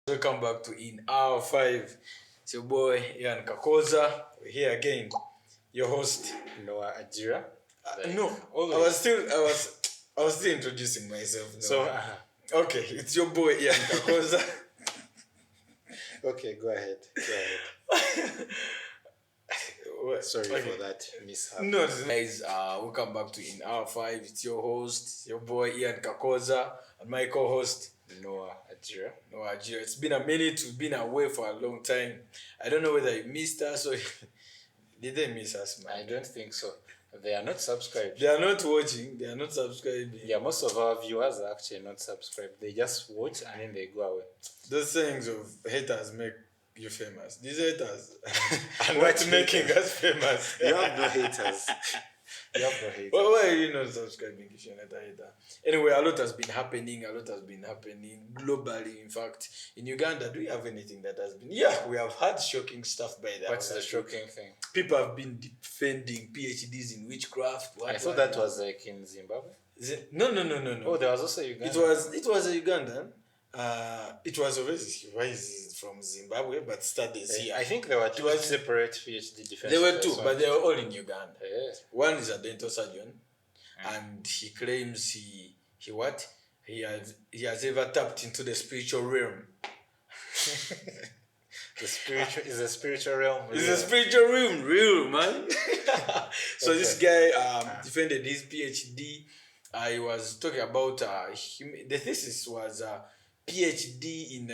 Welcome back to In Hour 5. It's your boy Ian Kakoza. We're here again. Your host Noah Ajira. No, always. I was still introducing myself. No. So okay, it's your boy Ian Kakoza. Okay, go ahead. Sorry for that mishap. No, guys, welcome back to In Hour 5. It's your host, your boy Ian Kakoza, and my co-host Noah Ajira. It's been a minute. We've been away for a long time. I don't know whether you missed us or did they miss us, man? I don't think so. They are not subscribed. They are not watching. They are not subscribing. Yeah, most of our viewers are actually not subscribed. They just watch and then they go away. Those sayings of haters make you famous. These haters are not making us famous. You have no haters. Well, why are you not subscribing if you're not a hater? Anyway, a lot has been happening globally. In fact, in Uganda, do you have anything that has been? Yeah, we have had shocking stuff by that. What's the shocking thing? People have been defending PhDs in witchcraft. I thought that was like in Zimbabwe. No. Oh, there was also Uganda. It was a Ugandan. It was obviously from Zimbabwe, but studies here. I think there were two separate PhD defense. There were two, but they were all in Uganda. Yes. One is a dental surgeon, and he claims he has ever tapped into the spiritual realm. Is the spiritual realm real? It's a spiritual realm, real, man. So okay. This guy defended his PhD. He was talking about the thesis was PhD in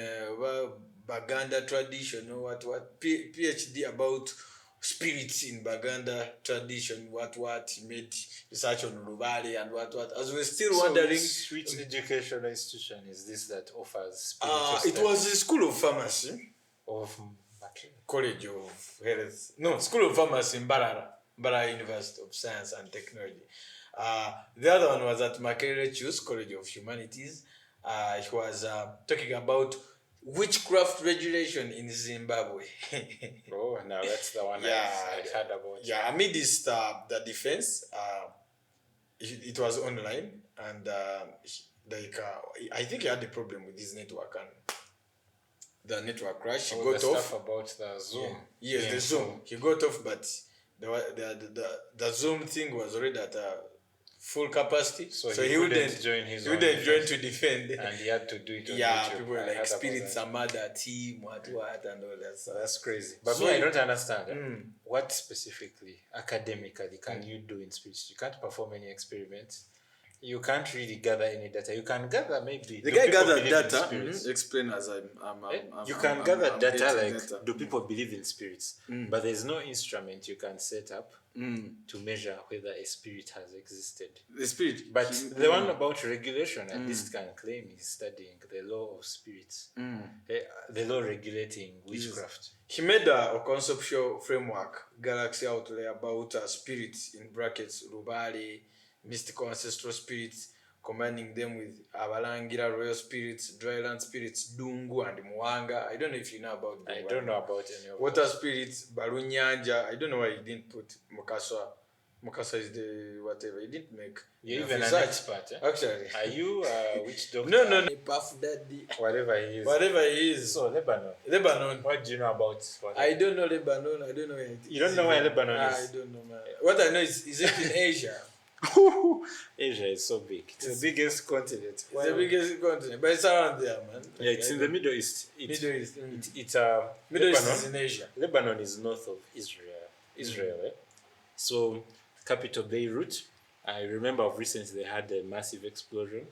Baganda tradition or what PhD about spirits in Baganda tradition, what he made research on Rubali and what as we're still wondering which educational institution is this that offers spiritual it was the School of Pharmacy of College of Health, no, School of Pharmacy in Barara University of Science and Technology. The other one was at Makerere Chus College of Humanities. He was talking about witchcraft regulation in Zimbabwe. Oh, now that's the one I heard about. Yeah, amidst the defense, it was online, and I think he had a problem with his network, and the network crashed. He got off. Stuff about the Zoom. Yeah. Yes, the Zoom. He got off, but the Zoom thing was already at full capacity, so he wouldn't join to defend, and he had to do it on YouTube. people were like spirits are mad at him, what and all that stuff. That's crazy. But I don't understand what specifically academically can you do in spirits. You can't perform any experiments. You can't really gather any data. You can gather maybe the guy gathered data. Explain as you can gather data like do people believe in spirits, but there's no instrument you can set up to measure whether a spirit has existed. The spirit, but the one about regulation, at least can claim he's studying the law of spirits, the law regulating witchcraft. He made a conceptual framework, galaxy outlay about spirits in brackets, Rubali, mystical ancestral spirits, combining them with Abalangira royal spirits, dryland spirits, Dungu and Mwanga. I don't know if you know about them. I don't know about any of water spirits, Balunyanja. I don't know why he didn't put Mukasa. Mukasa is the whatever. He didn't make. You're even an expert, eh? Actually. Are you which doctor? No. Puff Daddy. Whatever he is. Whatever he is. So, Lebanon. What do you know about what? I don't know Lebanon. I don't know where it is. You don't know where Lebanon is? I don't know, man. What I know is it in Asia? Asia is so big. It's the biggest continent. It's the biggest continent, but it's around there, man. Yeah, it's in the Middle East. Middle East. It's Middle Lebanon, East is in Asia. Lebanon is north of Israel. So, capital Beirut. I remember recently they had a massive explosion.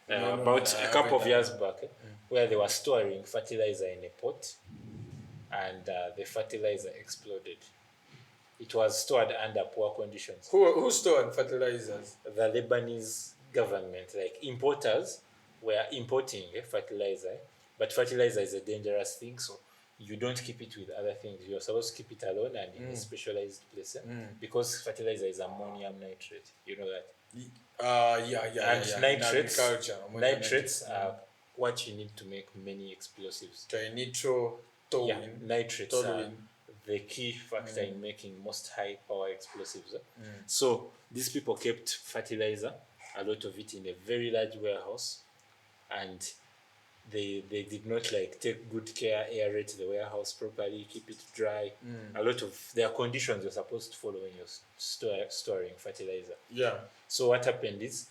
About a couple of years back, where they were storing fertilizer in a pot, and the fertilizer exploded. It was stored under poor conditions. Who stored fertilizers? The Lebanese government, like importers, were importing fertilizer, but fertilizer is a dangerous thing, so you don't keep it with other things. You're supposed to keep it alone and in a specialized place, because fertilizer is ammonium nitrate. You know that? Yeah. And nitrates are what you need to make many explosives. Nitrates are the key factor in making most high power explosives. So these people kept fertilizer, a lot of it in a very large warehouse, and they did not like take good care, aerate the warehouse properly, keep it dry. A lot of their conditions you're supposed to follow when you're storing fertilizer. Yeah. So what happened is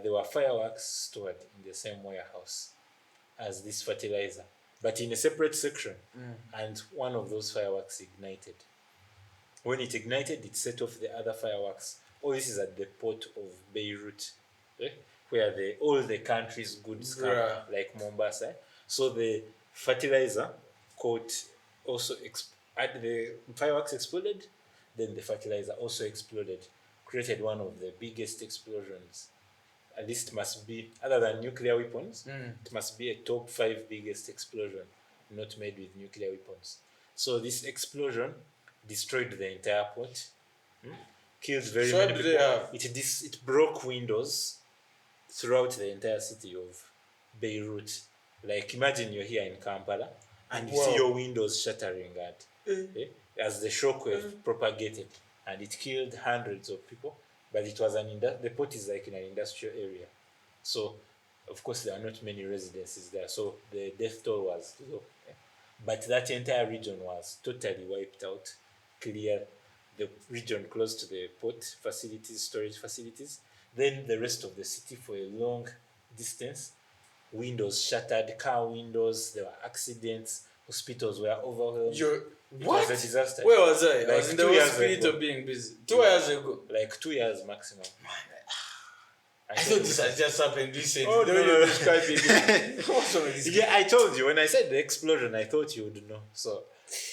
there were fireworks stored in the same warehouse as this fertilizer, but in a separate section. And one of those fireworks ignited. When it ignited, it set off the other fireworks. All this is at the port of Beirut, where all the country's goods come, like Mombasa. So the fertilizer caught also the fireworks exploded, then the fertilizer also exploded, created one of the biggest explosions. At least must be, other than nuclear weapons, it must be a top 5 biggest explosion not made with nuclear weapons. So this explosion destroyed the entire port, killed very many people. It broke windows throughout the entire city of Beirut. Like imagine you're here in Kampala and you see your windows shattering as the shockwave propagated, and it killed hundreds of people. But it was the port is like in an industrial area, so of course there are not many residences there, so the death toll was low. But that entire region was totally wiped out. Clear the region close to the port facilities, storage facilities. Then the rest of the city for a long distance, windows shattered, car windows, there were accidents, hospitals were overwhelmed. What? It was a disaster. Where was I? Like I was in the hospital being busy. 2 years ago. Like 2 years maximum. I thought this had just happened recently. Oh, no. Describe it. What's wrong with this? Yeah, I told you. When I said the explosion, I thought you would know. So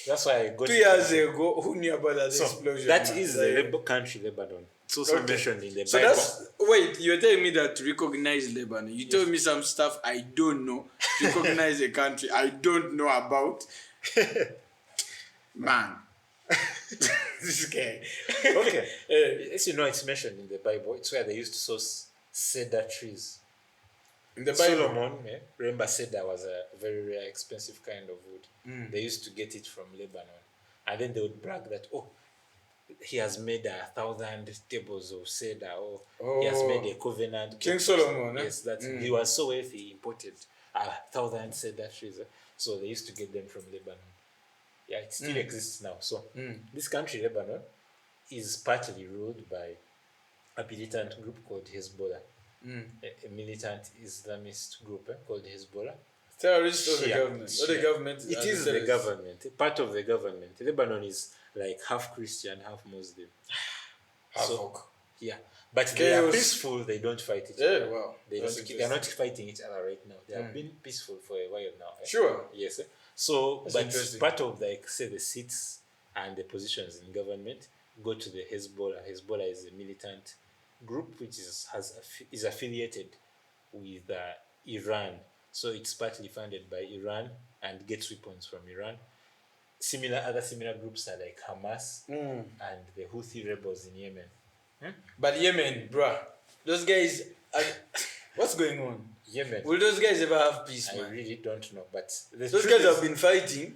that's why I got 2 years ago, who knew about that explosion? That is the country, Lebanon. It's also mentioned in the Bible. So that's, wait, you're telling me that to recognize Lebanon, you told me some stuff I don't know. To recognize a country I don't know about. Man. This guy. Okay. As you know, it's mentioned in the Bible. It's where they used to sow cedar trees. In the Bible. Solomon, remember cedar was a very rare, expensive kind of wood. They used to get it from Lebanon. And then they would brag that, he has made 1,000 tables of cedar, or he has made a covenant. King Solomon, yes, that he was so wealthy, he imported 1,000 cedar trees. So they used to get them from Lebanon. Yeah, it still exists now. So this country, Lebanon, is partly ruled by a militant group called Hezbollah, a militant Islamist group called Hezbollah. Terrorists or the government? Or the government? It is the government, part of the government. Lebanon is like half Christian, half Muslim. Yeah, but they are peaceful. They don't fight each other. Wow. They are not fighting each other right now. They have been peaceful for a while now. Sure. Yes. So, but part of the seats and the positions in government go to the Hezbollah. Hezbollah is a militant group which is affiliated with Iran. So it's partly funded by Iran and gets weapons from Iran. Other similar groups are like Hamas and the Houthi rebels in Yemen. But Yemen, bruh, those guys, what's going on? Yemen. Will those guys ever have peace, man? I really don't know, but those guys have been fighting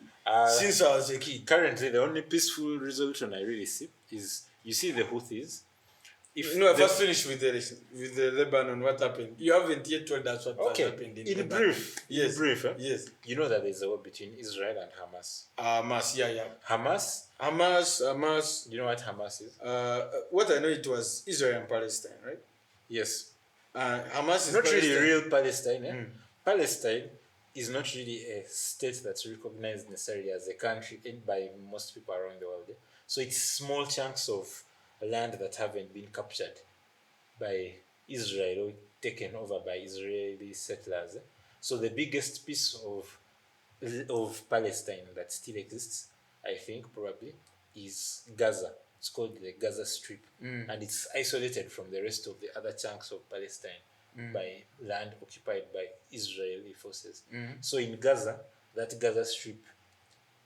since I was a kid. Currently, the only peaceful resolution I really see is, you see the Houthis. I first finished with the Lebanon. What happened? You haven't yet told us what happened in Lebanon. Brief. Yes. In brief. Yes. You know that there's a war between Israel and Hamas. Hamas, yeah. Hamas. Do you know what Hamas is? What I know, it was Israel and Palestine, right? Yes. Hamas is not Palestine. Really real Palestine. Palestine is not really a state that's recognized necessarily as a country by most people around the world. So it's small chunks of land that haven't been captured by Israel or taken over by Israeli settlers. So the biggest piece of Palestine that still exists, I think probably, is Gaza. It's called the Gaza Strip, and it's isolated from the rest of the other chunks of Palestine by land occupied by Israeli forces. So in Gaza, that Gaza Strip,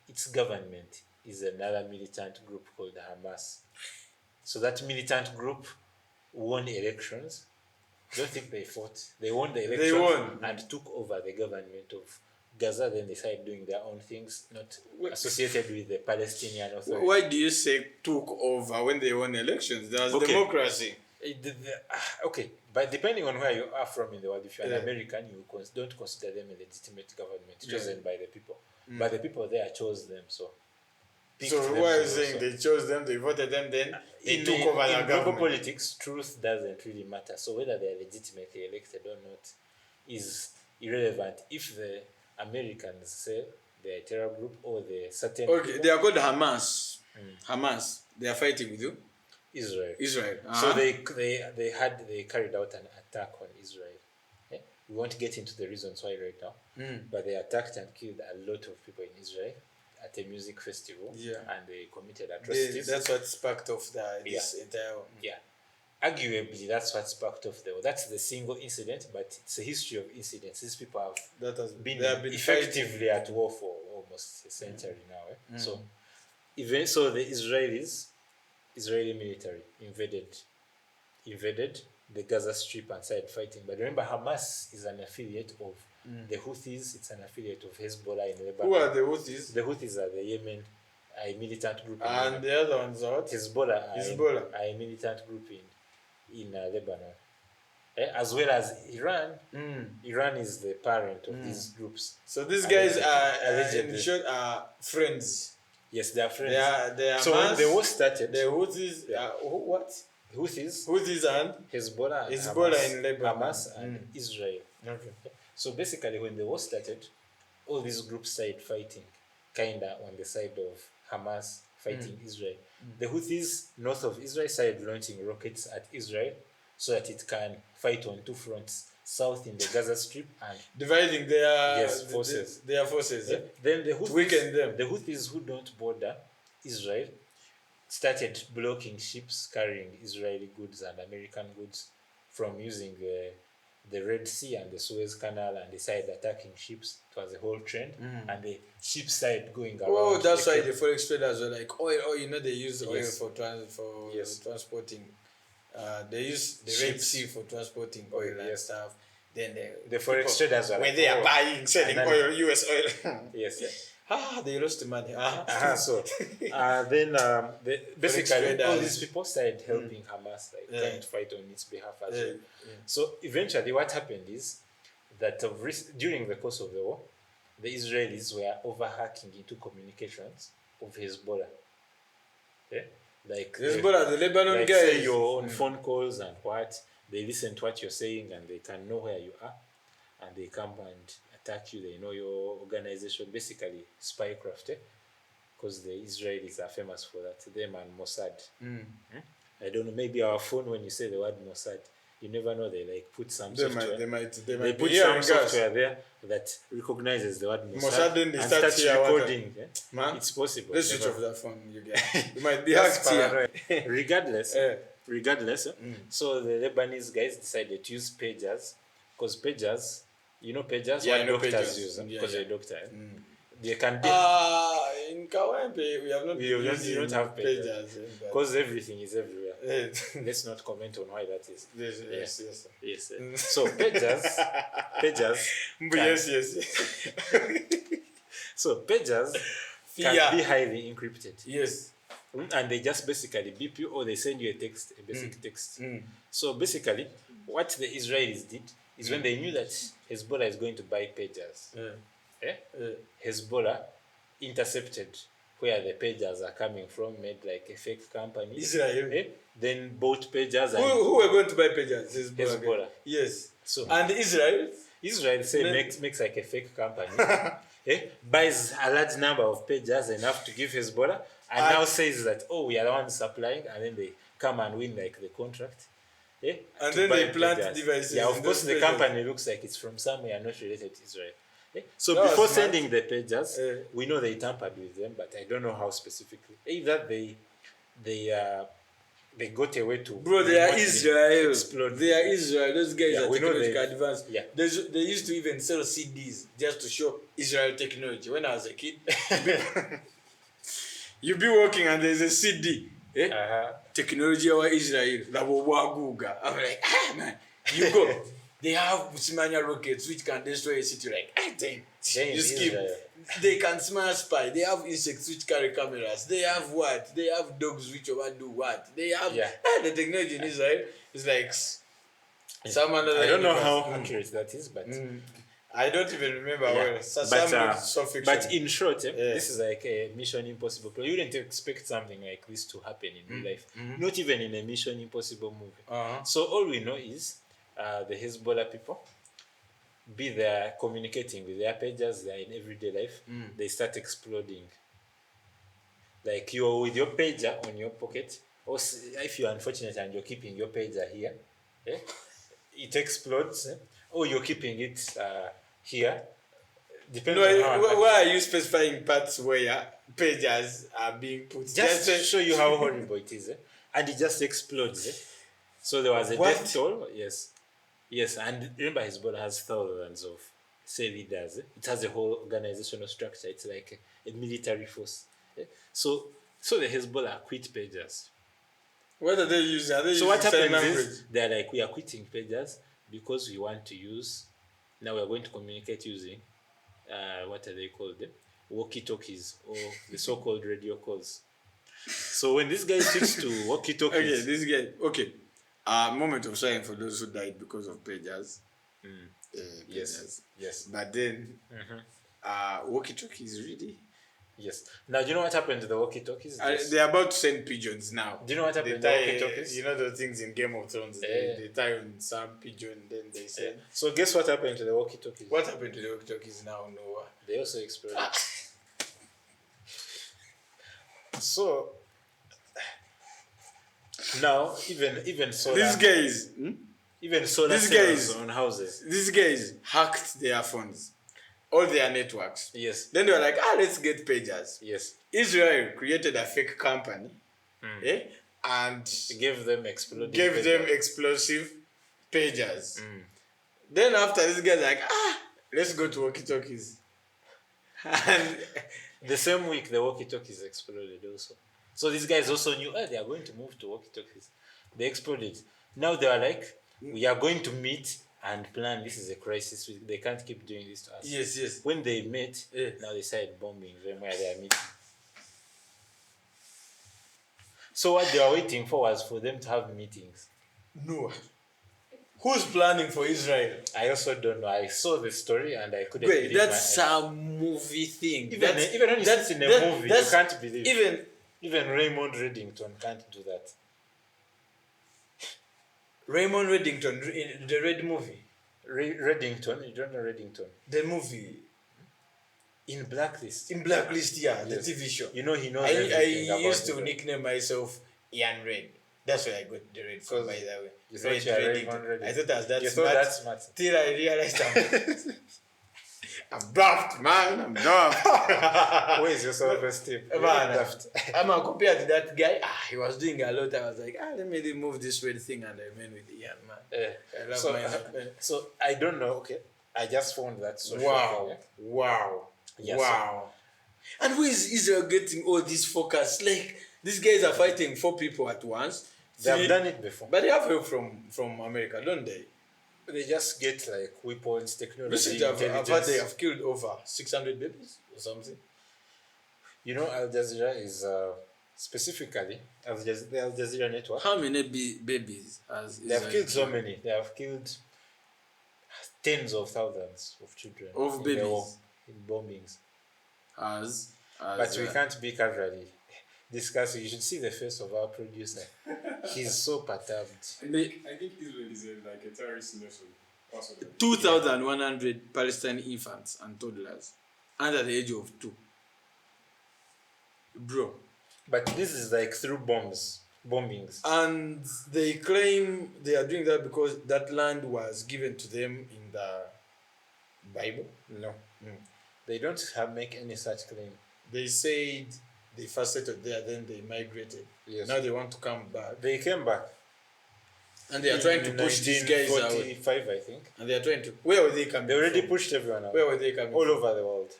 its government is another militant group called Hamas. So that militant group won elections. I don't think they fought. They won the elections. They won. And took over the government of Gaza. Then they started doing their own things, not associated with the Palestinian Authority. Why do you say took over when they won elections? There's democracy. Okay, but depending on where you are from in the world, if you're an American, you don't consider them a legitimate government chosen by the people. But the people there chose them, so. So why are you saying they chose them, they voted them, then they took over the government? global politics, truth doesn't really matter. So whether they are legitimately elected or not is irrelevant. If the Americans say they're a terror group or the certain people, they are called Hamas. Hamas. They are fighting with you? Israel. Uh-huh. So they carried out an attack on Israel. We won't get into the reasons why right now, but they attacked and killed a lot of people in Israel at a music festival, and they committed atrocities. That's what sparked off this entire. Arguably, that's what sparked off that's the single incident, but it's a history of incidents. These people have been effectively at war for almost a century now. So the Israeli military invaded the Gaza Strip and started fighting. But remember, Hamas is an affiliate of the Houthis. It's an affiliate of Hezbollah in Lebanon. Who are the Houthis? The Houthis are the Yemen, a militant group. And the other ones are what? Hezbollah. A militant group in Lebanon. As well as Iran. Iran is the parent of these groups. So these guys are friends. Yes, they are friends. They are so Hamas, when the war started, the Houthis, what? Houthis and Hezbollah in Lebanon. Hamas and Israel. Okay. So basically, when the war started, all these groups started fighting, kinda on the side of Hamas fighting Israel. The Houthis north of Israel started launching rockets at Israel so that it can fight on two fronts, south in the Gaza Strip and dividing their forces. Their forces. Then the Houthis, weaken them. The Houthis who don't border Israel started blocking ships carrying Israeli goods and American goods from using the Red Sea and the Suez Canal, and they started attacking ships. It was a whole trend, and the ships started going around. Oh, that's why the forex traders were like oil. Oh, they use oil for transporting. They use the Red Sea for transporting oil and stuff. Then the forex traders were when they are buying, selling oil, US oil. Yes. They lost money. So then basically all these people started helping Hamas, trying to fight on its behalf as well. So eventually what happened is that during the course of the war, the Israelis were overhacking into communications of Hezbollah. Like Hezbollah, the Lebanon guys. Say you're on phone calls and they listen to what you're saying and they can know where you are, and they come and attack you. They know your organization, basically spycraft, because the Israelis are famous for that. Them and Mossad. I don't know, maybe our phone, when you say the word Mossad, you never know, they put some software. They put some software there that recognizes the word Mossad and starts recording. It's possible. Let's switch off that phone, you guys. You might be hacked here. Regardless, so the Lebanese guys decided to use pagers, because pagers, pagers? Yeah, doctors use them, because you're a doctor. They can in Kawempe, we have not you don't have pagers. Because everything is everywhere. Let's not comment on why that is. Yes. So pagers. Yes. So pagers can be highly encrypted. Yes. And they just basically beep you, or they send you a basic text. So basically, what the Israelis did is when they knew that Hezbollah is going to buy pagers, Hezbollah intercepted where the pagers are coming from, made like a fake company. Israel. Then bought pagers. Who were going to buy pagers? Hezbollah. Yes. So and Israel makes like a fake company. Buys a large number of pagers, enough to give Hezbollah, and now says that we are the ones supplying, and then they come and win like the contract. And then they plant devices. Yeah, of course the company looks like it's from somewhere not related to Israel. So before sending the pagers, we know they tampered with them, but I don't know how specifically. Either they got away to. Bro, they are Israel. Explode. They are Israel. Those guys are technologically advanced. Yeah. They used to even sell CDs just to show Israel technology. When I was a kid, you'd be walking and there's a CD. Technology of Israel. I'm like, man, you go. They have Simania rockets which can destroy a city. Like, I think Then you skip. Israel. They can smell spy. They have insects which carry cameras. They have what? They have dogs which overdo what? They have the technology in Israel is like some another. I don't know universe. how accurate that is, but I don't even remember well. But in short, this is like a Mission Impossible. But you wouldn't expect something like this to happen in real life. Not even in a Mission Impossible movie. So all we know is the Hezbollah people, be they communicating with their pagers, they are in everyday life, they start exploding. Like you're with your pager on your pocket, or if you're unfortunate and you're keeping your pager here, it explodes, or you're keeping it here. Depending on how why are you specifying parts where pagers are being put? Just to show you how horrible it is. And it just explodes. So there was a death toll. Yes, and remember Hezbollah has thousands of say leaders. It has a whole organizational structure. It's like a military force. So the Hezbollah quit pagers. What are they using? So what happens is they're like, we are quitting pagers because we want to use, now we're going to communicate using, what are they called? Walkie-talkies, or the so-called radio calls. So when this guy switched to walkie-talkies... moment of silence for those who died because of pagers. Yes. But then, walkie-talkies really... Yes. Now, do you know what happened to the walkie-talkies? They're about to send pigeons now. Do you know what happened to the walkie-talkies? You know those things in Game of Thrones? They tie on some pigeon, then they send. So guess what happened to the walkie-talkies? What happened to the walkie-talkies now, Noah? They also exploded. So, now, even solar... Even solar cells on houses. These guys hacked their phones. All their networks. Yes. Then they were like, let's get pagers. Yes. Israel created a fake company and gave them explosive pagers. Then after this guy's like, let's go to walkie-talkies. And the same week the walkie-talkies exploded also. So these guys also knew they are going to move to walkie-talkies. They exploded. Now they are like, we are going to meet and plan, this is a crisis. They can't keep doing this to us. Yes. When they met, now they started bombing them where they are meeting. So what they were waiting for was for them to have meetings. No. Who's planning for Israel? I also don't know. I saw the story and I couldn't believe that's a movie thing. Even when it's in a movie, you can't believe. Even Raymond Reddington can't do that. Raymond Reddington, the Red movie. Reddington, you don't know Reddington? The movie. In Blacklist. In Blacklist, yes. The TV show. You know he knows I used to nickname myself Ian Red. That's where I got the Red from, by the way. You thought you were Raymond Reddington. I thought I was that smart. thought that smart. Till I realized I'm daft, man. I'm daft. Where is your self-esteem? I'm compared to that guy. He was doing a lot. I was like, let me move this red thing and I went with Ian, man. I love so I don't know. Okay, I just found that so wow. And where is Israel getting all this focus? Like these guys are fighting 4 people at once. They have done it before, but they have help from America, don't they? They just get like weapons, technology. Recently, they have killed over 600 babies or something. You know, Al Jazeera is specifically the Al Jazeera network. How many babies they have killed? So many. They have killed tens of thousands of children of babies in bombings. But we can't be casually discussing. You should see the face of our producer. He's so perturbed. I think Israel is like a terrorist nation. 2,100 Palestinian infants and toddlers under the age of 2. Bro. But this is like through bombings. And they claim they are doing that because that land was given to them in the Bible. No. They don't make any such claim. They said they first settled there, then they migrated. Yes. Now they want to come back. They came back. And they are trying to push these guys out. 1945, I think. And they are trying to... Where were they coming They already from? pushed everyone out. Where were they coming All from? over the world.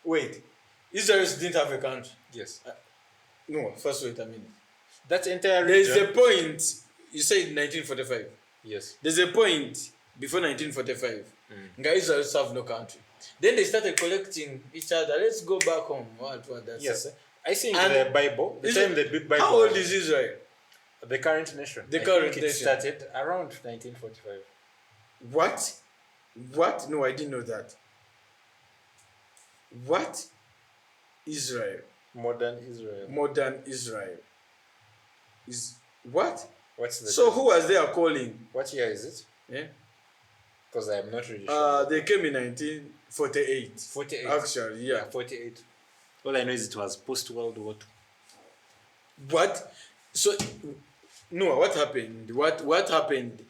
Wait. Israelis didn't have a country? Yes. No, first wait a minute. That entire There's region... a point... You said 1945. Yes. There's a point before 1945. Israel used to have no country. Then they started collecting each other. Let's go back home. What that's Yes, I think And the Bible, the time the big Bible. How old is Israel? The current nation? The I current think it nation. started around 1945. What? What? No, I didn't know that. What? Israel. Modern Israel. Modern Israel. Is what? What's the So who was there calling? What year is it? Yeah. Because I'm not really sure. They came in 1948. 48. Actually, yeah. 48. All I know is it was post-World War II. What? So, no, what happened? What happened?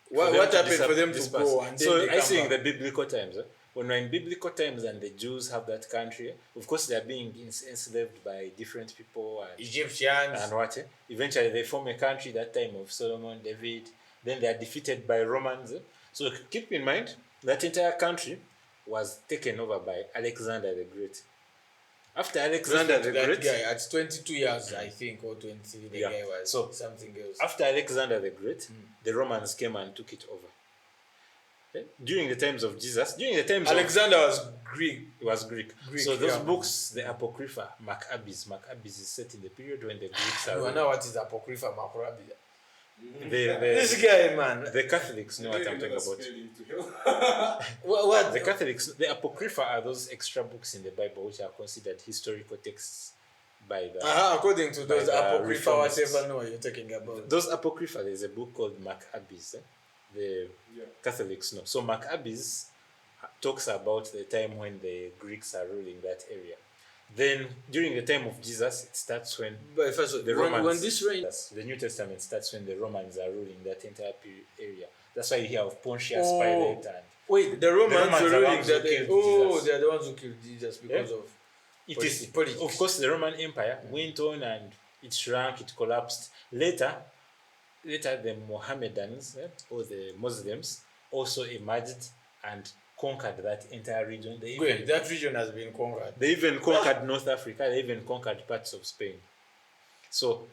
What happened for them to go and then so they I come think back? the biblical times, when we're in biblical times and the Jews have that country, of course they are being enslaved by different people and Egyptians. and what? Eventually they form a country that time of Solomon, David. Then they are defeated by Romans. So keep in mind that entire country was taken over by Alexander the Great. After Alexander the that Great, guy at 22 years, I think, or 23, the Yeah. guy was So, something else. after Alexander the Great, the Romans came and took it over. Okay? During the times of Jesus, during the times Alexander was Greek. it was Greek. Greek, So those yeah. books, the Apocrypha, Maccabees is set in the period when the Greeks are You ruling. know what is Apocrypha, Maccabi? The This guy, man. the Catholics know what I'm talking about. Spelling to hell. What? The Catholics, the Apocrypha are those extra books in the Bible which are considered historical texts by the. According to those by the Apocrypha, reformists. whatever, know what you're talking about. Those Apocrypha, there's a book called Maccabees. The Yeah. Catholics know. So Maccabees talks about the time when the Greeks are ruling that area. Then during the time of Jesus, it starts when But first of all, the Romans. when this reign, The New Testament starts when the Romans are ruling that entire area. That's why you hear of Pontius Oh. Pilate and wait, the Romans Romans were are the ruling ones who that. killed Oh, Jesus. they are the ones who killed Jesus because of. it is Politics. of course the Roman Empire went on and it shrank, it collapsed. Later the Mohammedans or the Muslims also emerged and conquered that entire region. Wait, that region has been conquered. They even conquered North Africa. They even conquered parts of Spain. So,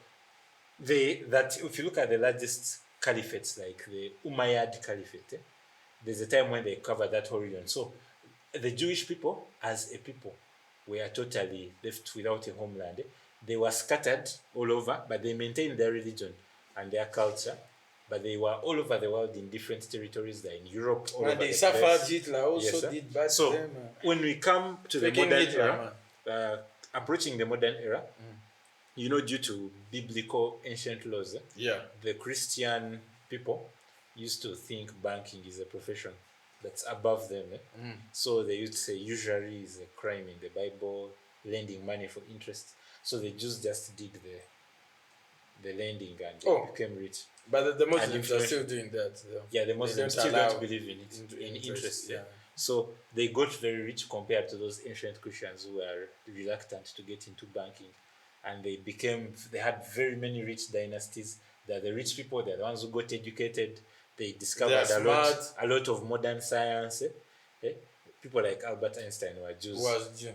if you look at the largest caliphates, like the Umayyad Caliphate, there's a time when they covered that whole region. So, the Jewish people, as a people, were totally left without a homeland. They were scattered all over, but they maintained their religion and their culture. But they were all over the world in different territories. They're in Europe, all And over they the suffered. place. Hitler also Yes, sir. did bad So, to them. when we come to the Freaking modern Hitler, era, approaching the modern era, due to biblical ancient laws, Yeah. the Christian people used to think banking is a profession that's above them. So they used to say usury is a crime in the Bible, lending money for interest. So the Jews just did the lending and they became rich. But the Muslims are influential. still doing that. Though. Yeah, the They Muslims don't still allow don't believe in it, in interest. yeah. So they got very rich compared to those ancient Christians who were reluctant to get into banking. And they had very many rich dynasties. They're the rich people, they're the ones who got educated. They discovered a lot of modern science. People like Albert Einstein were Jews. Was Jew.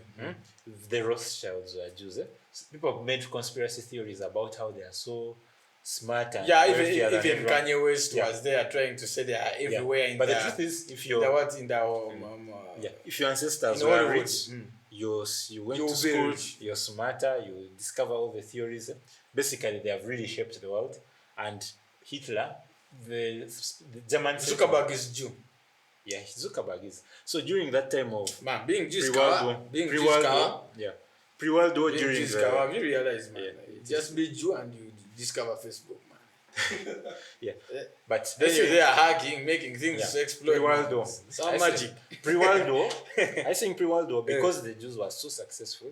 The Rothschilds were Jews. So people made conspiracy theories about how they are so smart and Yeah, wealthier than even everyone. Kanye West was there trying to say they are everywhere in But the the truth is, if your ancestors in were Hollywood, rich, you went You'll to be school, rich. you're smarter, you discover all the theories. Basically, they have really shaped the world. And Hitler, the German Zuckerberg is Jew. Yeah, Zuckerberg is. So during that time of Man, being Jew pre-World War, pre-World War during have you realized, man? Yeah. Just be Jew and you discover Facebook, man. but Then you're there hacking, making things explode. Pre-World War. Some magic. Pre-World War. I think pre-World War because the Jews were so successful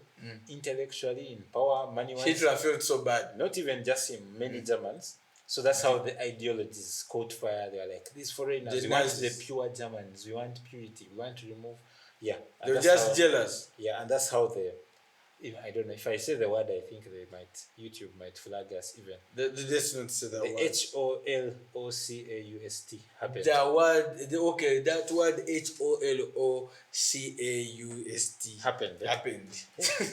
intellectually, in power, money-wise. Hitler felt so bad. Not even just him, many Germans. So that's how the ideologies caught fire. They were like, these foreigners, we want the pure Germans, we want purity, we want to remove. Yeah. They were just jealous. Yeah, and that's how I don't know, if I say the word, I think YouTube might flag us even. Let's not say that word. HOLOCAUST happened. That word, that word HOLOCAUST happened.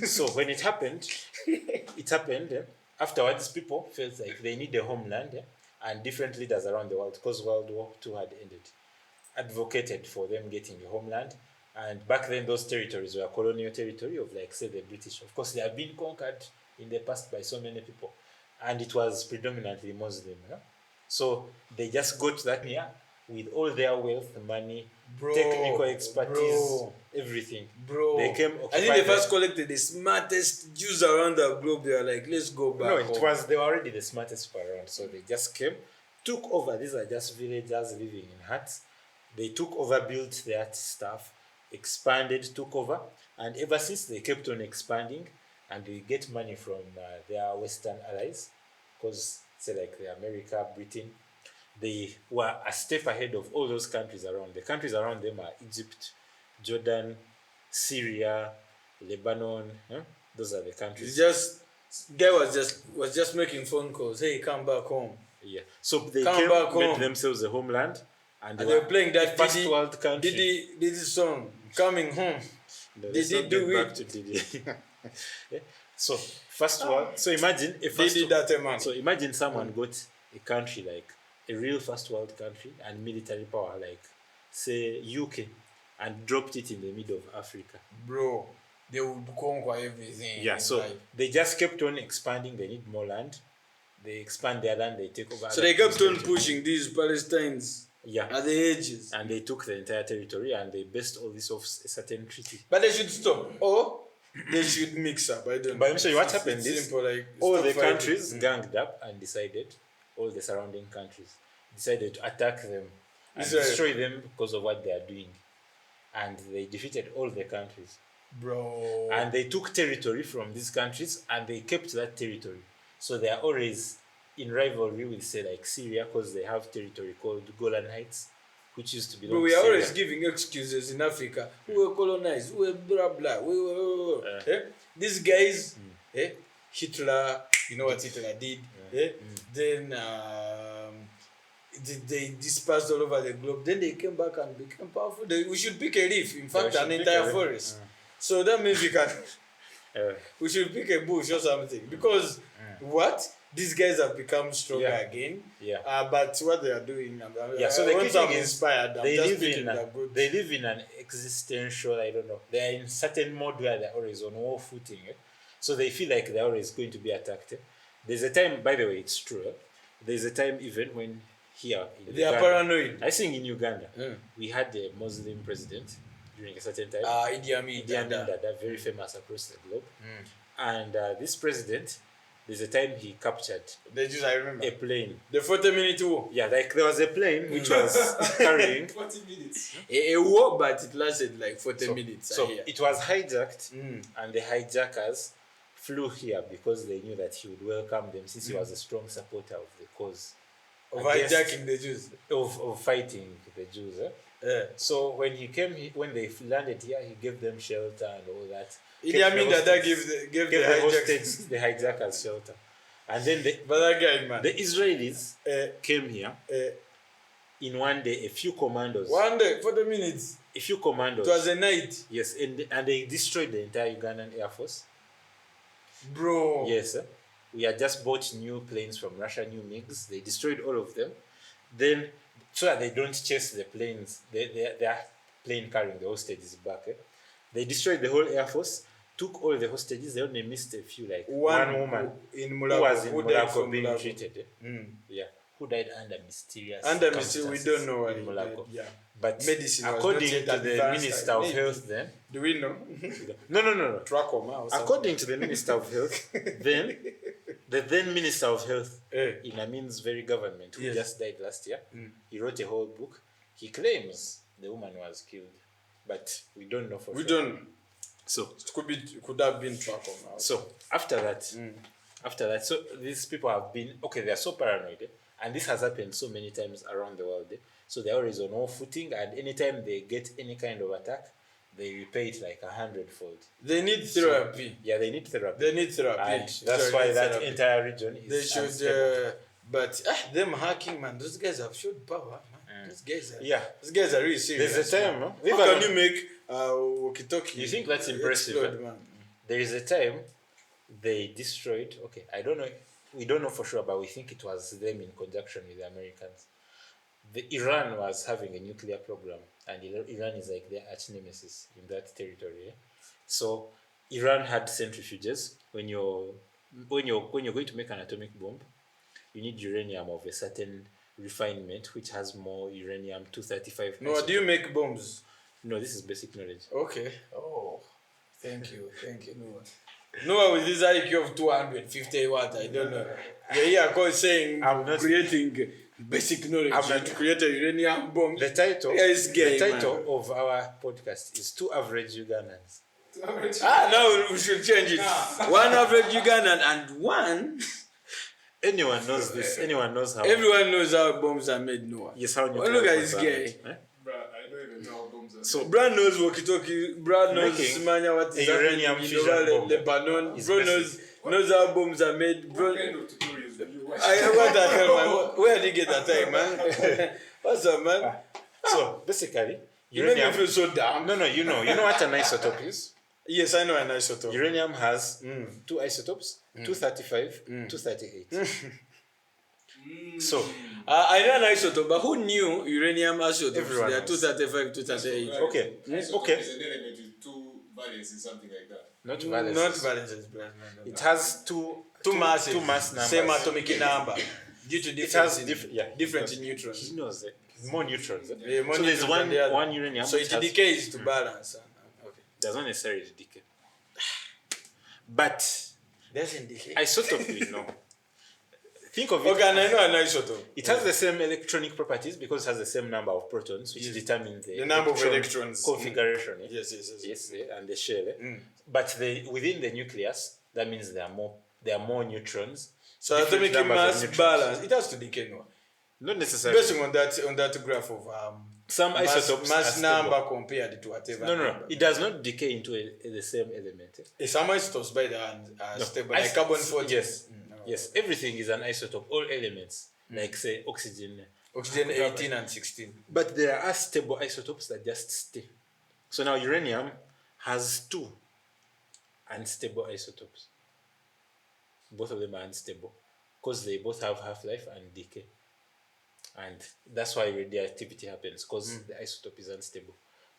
So when it happened, afterwards, people felt like they need a homeland and different leaders around the world because World War II had ended. advocated for them getting a homeland. And back then, those territories were colonial territory of, like, say, the British. Of course, they have been conquered in the past by so many people. And it was predominantly Muslim. Yeah? So they just got that near with all their wealth, money, technical expertise, everything. They came. I think they first collected the smartest Jews around the globe. They were like, let's go back. No, they were already the smartest people around. So they just came, took over. These are just villagers living in huts. They took over, built their stuff, expanded, took over, and ever since they kept on expanding, and they get money from their Western allies, because say like the America, Britain, they were a step ahead of all those countries around. The countries around them are Egypt, Jordan, Syria, Lebanon. Those are the countries. Guy was just making phone calls. Hey, come back home. Yeah. So they made themselves a homeland, and they were playing that first world country. Did song coming home. No, did he do it? Back to Didi. Yeah. So first world. So imagine So imagine someone got a country like a real first world country and military power like, say, UK, and dropped it in the middle of Africa. Bro, they would conquer everything. Yeah, so they just kept on expanding. They need more land. They expand their land, they take over. So they kept on pushing these Palestinians at the edges. And they took the entire territory and they based all this off a certain treaty. But they should stop. Or they should mix up. I don't know. But I'm sure what happened is all the countries ganged up and decided, all the surrounding countries decided to attack them and destroy them because of what they are doing. And they defeated all the countries. Bro. And they took territory from these countries and they kept that territory. So they are always in rivalry with, say, like Syria, because they have territory called Golan Heights, which used to belong to Syria. We are always giving excuses in Africa. We were colonized, we were blah, blah, These guys, Hitler, you know what Hitler did? Then they dispersed all over the globe. Then they came back and became powerful. We should pick a leaf, in fact, an entire forest. So that means we should pick a bush or something. Because these guys have become stronger again. Yeah. But what they are doing, so the once I'm inspired, they live in an existential, I don't know. They are in certain mode where they're always on war footing. So they feel like they're always going to be attacked. There's a time, by the way, it's true. There's a time even when here in they Uganda, are paranoid. I think in Uganda, we had a Muslim president during a certain time. Idi Amin Dada, very famous across the globe. And this president, there's a time he captured I remember. A plane. The 40-minute war. Yeah, like there was a plane which was carrying 40 minutes. A war, but it lasted like 40 minutes. So it was hijacked, and the hijackers flew here because they knew that he would welcome them, since he was a strong supporter of the cause. Of hijacking the Jews. Of fighting the Jews. So when he came, when they landed here, he gave them shelter and all that. Idi Amin Dada gave the hijackers shelter. And then the Israelis came here in one day, a few commandos. One day, 40 minutes. A few commandos. It was a night. Yes, and they destroyed the entire Ugandan Air Force. Bro. Yes, we had just bought new planes from Russia, new MiGs. They destroyed all of them. Then, so that they don't chase the planes, their plane carrying the hostages back. They destroyed the whole Air Force, took all the hostages. They only missed a few, like one woman who was in Mulago being treated. Yeah, who died under mysterious circumstances. We don't know what in Mulago. Yeah. But medicine according to the Minister of Health then... Do we know? No. Trachoma. According to the Minister of Health, then, the then Minister of Health in Amin's very government, who just died last year, he wrote a whole book. He claims the woman was killed, but we don't know for sure. We don't. So it could have been trachoma. So after that, so these people have been they are so paranoid, and this has happened so many times around the world. So they're always on war footing, and anytime they get any kind of attack, they repay it like 100-fold. They need therapy. They need therapy. And that's why that entire region is. They should, but them hacking, man, those guys have showed power, man. Those guys are really serious. There's a time, How can you make walkie-talkie? You think that's impressive? Man? There is a time they destroyed. We don't know for sure, but we think it was them in conjunction with the Americans. Iran was having a nuclear program, and Iran is like their arch nemesis in that territory. So Iran had centrifuges. When you're going to make an atomic bomb, you need uranium of a certain refinement, which has more uranium 235. No, do you make bombs? No, this is basic knowledge. Okay. Oh, thank you, Noah. Noah with this IQ of 250 what? I don't know. You're here saying I'm not creating basic knowledge. I'm not to create a uranium bomb. The title. Yeah, it's gay, the title of our podcast is Two Average Ugandans. Now we should change it. One average Ugandan and one. Anyone knows this. Anyone knows how. Everyone knows how bombs are made, Noah. Yes, how nuclear look at this guy. Bro, I don't even know how bombs are. So Brad knows walkie-talkie. Brad knows Simanya, what is uranium fusion bomb. Lebanon. Bro knows how bombs are made. Bro, What kind of tutorials do you watch? what the hell, man? Where did you get that time, man? What's up, man? So basically, You make me feel so dumb. No, you know what an isotope is. Yes, I know an isotope. Uranium has two isotopes, 235, 238. So I know an isotope, but who knew uranium isotopes? Everyone They are knows. 235, 238. Okay. Okay. Is an element with two valences, something like that. Not Not valences. valences. No. It has two masses. Two mass numbers. Same atomic number. Due to It has different in neutrons. He knows it. More neutrons. Yeah, more So there's neutrons than the other. one uranium. So which it has- decays to balance. Okay. does not necessarily decay. But Doesn't decay. isotope, you know. Think of it. Okay, and I know an isotope. It has the same electronic properties because it has the same number of protons, which determine The number of electrons. configuration. Yes. And the shell. But within the nucleus, that means there are more neutrons. So Different atomic numbers of mass neutrons. balance, it has to decay, no? Not necessarily. Based on that graph of Some isotopes mass are number stable. compared to whatever. No. number. It does not decay into the same element. Some isotopes by the hand are No. stable, like carbon 40. Yes. Yes. Everything is an isotope. All elements, like say oxygen. Oxygen 18 and 16. But there are stable isotopes that just stay. So now uranium has two unstable isotopes. Both of them are unstable because they both have half-life and decay. And that's why radioactivity happens, because the isotope is unstable.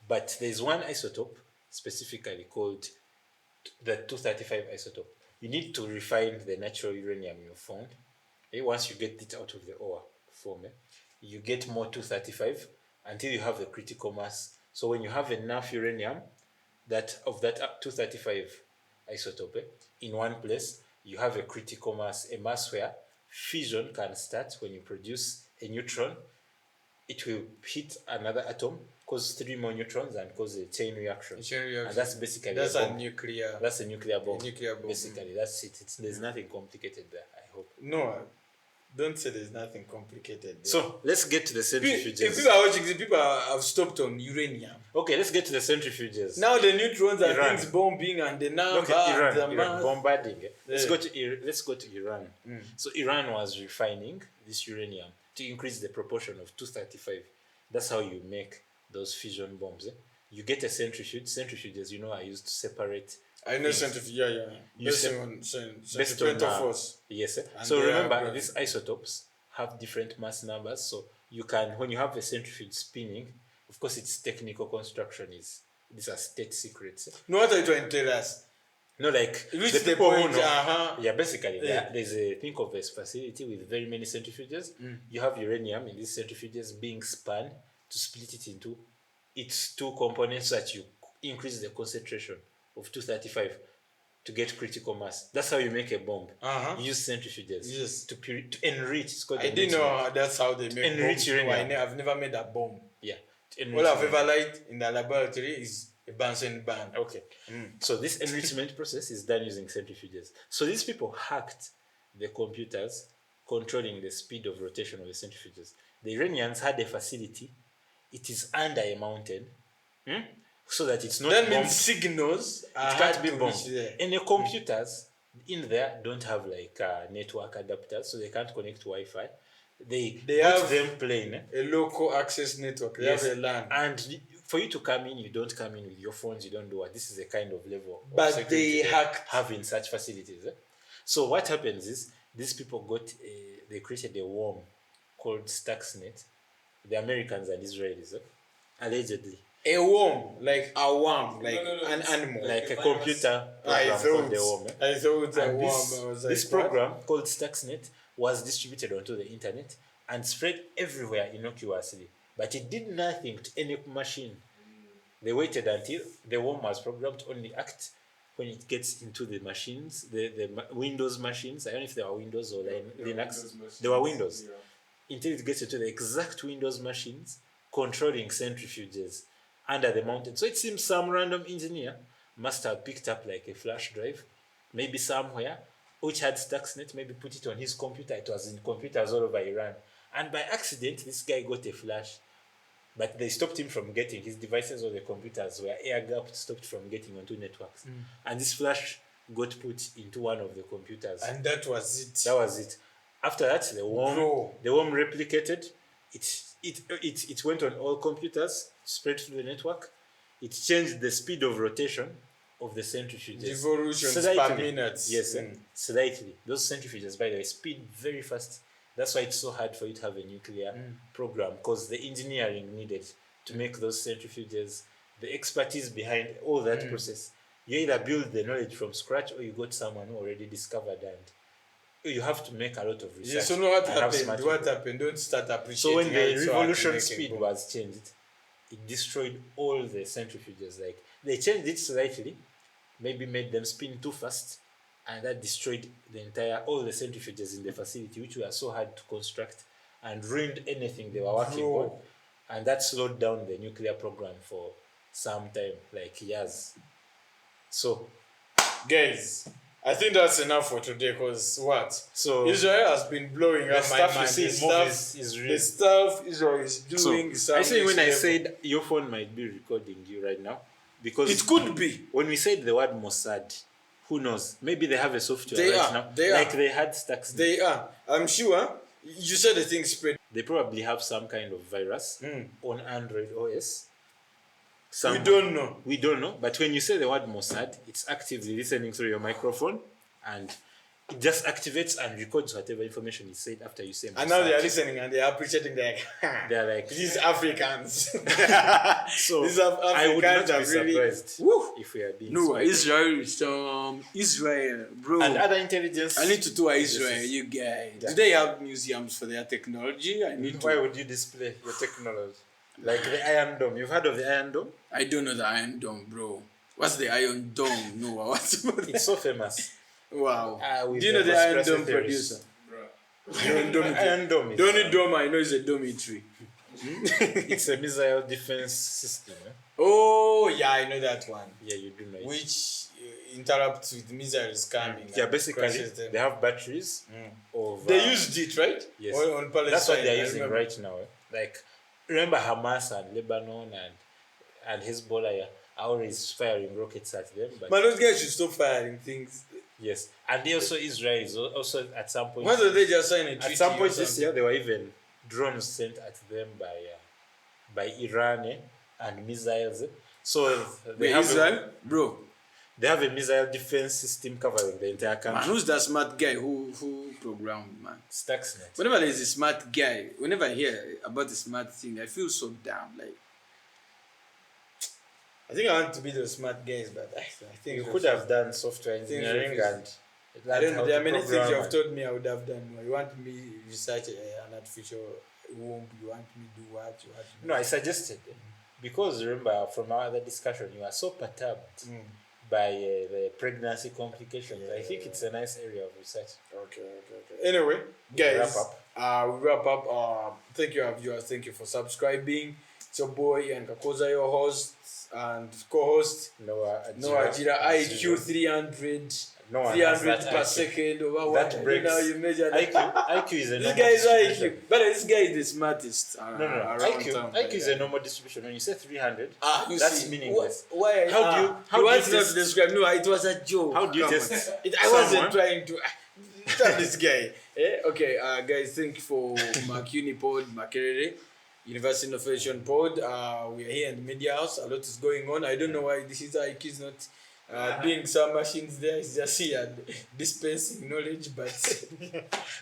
But there's one isotope specifically called the 235 isotope. You need to refine the natural uranium you found. Once you get it out of the ore form, you get more 235 until you have the critical mass. So when you have enough uranium of that 235 isotope in one place, you have a critical mass, a mass where fission can start. When you produce a neutron, it will hit another atom, cause 3 more neutrons, and cause a chain reaction. And that's basically That's a a bomb. nuclear. That's a nuclear bomb. nuclear bomb. Basically, that's it. There's nothing complicated there, I hope. No, don't say there's nothing complicated there. So let's get to the If centrifuges. people are watching this, people have stopped on uranium. Okay, let's get to the centrifuges. Now the neutrons are Iran. things bombing and the number Look and at the Iran mass. bombarding. Let's Yeah. go to Iran. So Iran was refining this uranium to increase the proportion of 235. That's how you make those fission bombs. You get a centrifuge. Centrifuges, are used to separate. I know centrifuge. Yeah. You Based sep- on based on centripetal force. Yes. And So they are remember, gravity. these isotopes have different mass numbers. So you can, when you have a centrifuge spinning, of course, its technical construction these are state secrets. No, what are you trying to tell us? No, like Reach the the people who point. know. Yeah, basically, Yeah. there's a think of a facility with very many centrifuges. You have uranium in these centrifuges being spun to split it into its two components so that you increase the concentration of 235 to get critical mass. That's how you make a bomb. You use centrifuges. Yes. To enrich. It's called I didn't know that's how they make Enrich bombs. uranium. No, I've never made a bomb. Yeah. To enrich All I've uranium. ever liked in the laboratory is a Bunsen band. Okay. So this enrichment process is done using centrifuges. So these people hacked the computers controlling the speed of rotation of the centrifuges. The Iranians had a facility. It is under a mountain, so that it's not That bombed. means signals It can't be to bombed. reach there. And the computers in there don't have like network adapters, so they can't connect to Wi-Fi. They have put them plain. A local access network. They Yes. have a LAN. And for you to come in, you don't come in with your phones, you don't do what. This is the kind of level of But security they hacked. have in such facilities. So what happens is these people they created a worm called Stuxnet, the Americans and Israelis, allegedly. A worm, like a worm, like No, an animal. Like a virus. computer program called the worm. I thought a And worm. this, I was this like, program called Stuxnet was distributed onto the internet and spread everywhere innocuously. But it did nothing to any machine. They waited until the worm was programmed to only act when it gets into the machines, the Windows machines. I don't know if they were Windows or Linux. They were Windows. Yeah. Until it gets into the exact Windows machines controlling centrifuges under the mountain. So it seems some random engineer must have picked up like a flash drive, maybe somewhere, which had Stuxnet, maybe put it on his computer. It was in computers all over Iran. And by accident, this guy got a flash. But they stopped him from getting his devices or the computers were air-gapped, stopped from getting onto networks. And this flash got put into one of the computers. and that was it. That was it. After that, the worm replicated. It went on all computers, spread through the network. It changed the speed of rotation of the centrifuges. Revolutions per minute. Yes, slightly. Those centrifuges, by the way, speed very fast. That's why it's so hard for you to have a nuclear program, because the engineering needed to make those centrifuges, the expertise behind all that process. You either build the knowledge from scratch or you got someone who already discovered, and you have to make a lot of research. Yes, so know what and have happened? smart What people. happened? Don't start appreciating. So when the it so I can revolution make it speed go. was changed, it destroyed all the centrifuges. Like they changed it slightly, maybe made them spin too fast, and that destroyed all the centrifuges in the facility, which were so hard to construct, and ruined anything they were working on. And that slowed down the nuclear program for some time, like years. So, Guys, I think that's enough for today. Because what? So Israel has been blowing the up my stuff you mind. see The in movies stuff, is the real. stuff Israel is doing. is I say some when I next level. said your phone might be recording you right now, because It could be. when we said the word Mossad, who knows? Maybe they have a software They right are, now, they like are. they had Stuxnet. They are. I'm sure. You said the thing spread. They probably have some kind of virus on Android OS. We don't know. We don't know. But when you say the word Mossad, it's actively listening through your microphone, and it just activates and records whatever information is said after you say Mossad. And now they are listening and they are appreciating. They're like, these Africans. so These Africans I would not be are really. surprised Woo. if we are being No, spied. Israel is Israel, bro. And other intelligence. I need to tour Israel, Yes. you guys. Yeah. Do they have museums for their technology? I need Why to. would you display your technology? Like the Iron Dome. You've heard of the Iron Dome? I don't know the Iron Dome, bro. What's the Iron Dome? No, what's It's so famous. wow. with Do you know the conspiracy Iron Dome theories. producer? Bruh. The Iron Dome is, The only dome I know is a dormitory. it's a missile defense system. Oh, yeah, I know that one. Yeah, you do know it. Which interrupts with missiles coming. Yeah, and basically, crashes them. they have batteries of... They used it, right? Yes. On Palestine. That's what I they're using remember. right now. Like, remember Hamas and Lebanon and Hezbollah are always firing rockets at them. But Man, those guys should stop firing things. yes. And also Israel is also at some point... Why don't they just sign a treaty? At some point or this something? year, there were even drones sent at them by Iran and missiles. So they Wait, have Israel? Bro, they have a missile defense system covering the entire man, country. who's that smart guy who programmed, man? Stuxnet. Whenever there's a smart guy, whenever I hear about a smart thing, I feel so down. Like, I think I want to be those smart guys, but I think You could have done software engineering and I don't know. There are many things you have program told me I would have done. You want me research an artificial womb? You want me do what? You want me No, I suggested because remember from our other discussion, you are so perturbed by the pregnancy complications. I think it's a nice area of research. Okay. Anyway, guys, Wrap we wrap up. Thank you, our viewers. Thank you for subscribing. It's your boy and Kakoza, your host and co-host. Noah Ajira, IQ 300. No one has 300 that per IQ. second over That what? breaks. You know, you measure that. IQ is a This normal guy is distribution. IQ. But this guy is the smartest. No. Around town. IQ is a normal distribution. When you say 300, You that's see, meaningless. Why? How do you want not test- to describe? No, it was a joke. How do you Come test on. I wasn't someone? trying to tell this guy. Okay, guys, thank you for Makuni Pod, Makerere, University Innovation Pod. We are here in the media house. A lot is going on. I don't know why this is IQ is not doing some machines there. He's just here dispensing knowledge, but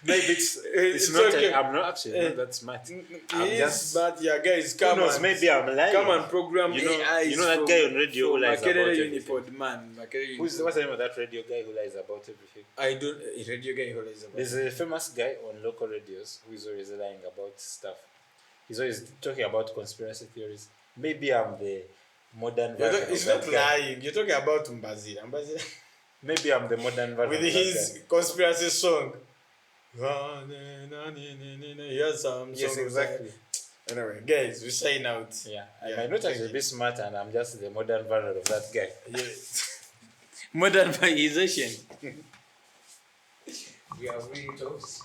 Maybe it's not. okay. I'm not actually not that smart. I'm just. But yeah, guys, Who come knows? on. Maybe I'm lying. Come and program You know AIs that from, guy on radio who from lies about Makerere everything. Unipod, man. Makerere What's Unipod. the name of that radio guy who lies about everything? I don't. A radio guy who lies about. There's a famous guy on local radios who is always lying about stuff. He's always talking about conspiracy theories. Maybe I'm the modern version. It's of not that guy. lying. You're talking about Mbazira. Mbazira. Maybe I'm the modern version With of his that conspiracy song. He has some guy. Yes, song exactly. Anyway, guys, we sign out. Yeah, I Yeah, might not thank actually you. be smart, and I'm just the modern version of that guy. Yes. Modernization. We are really toast.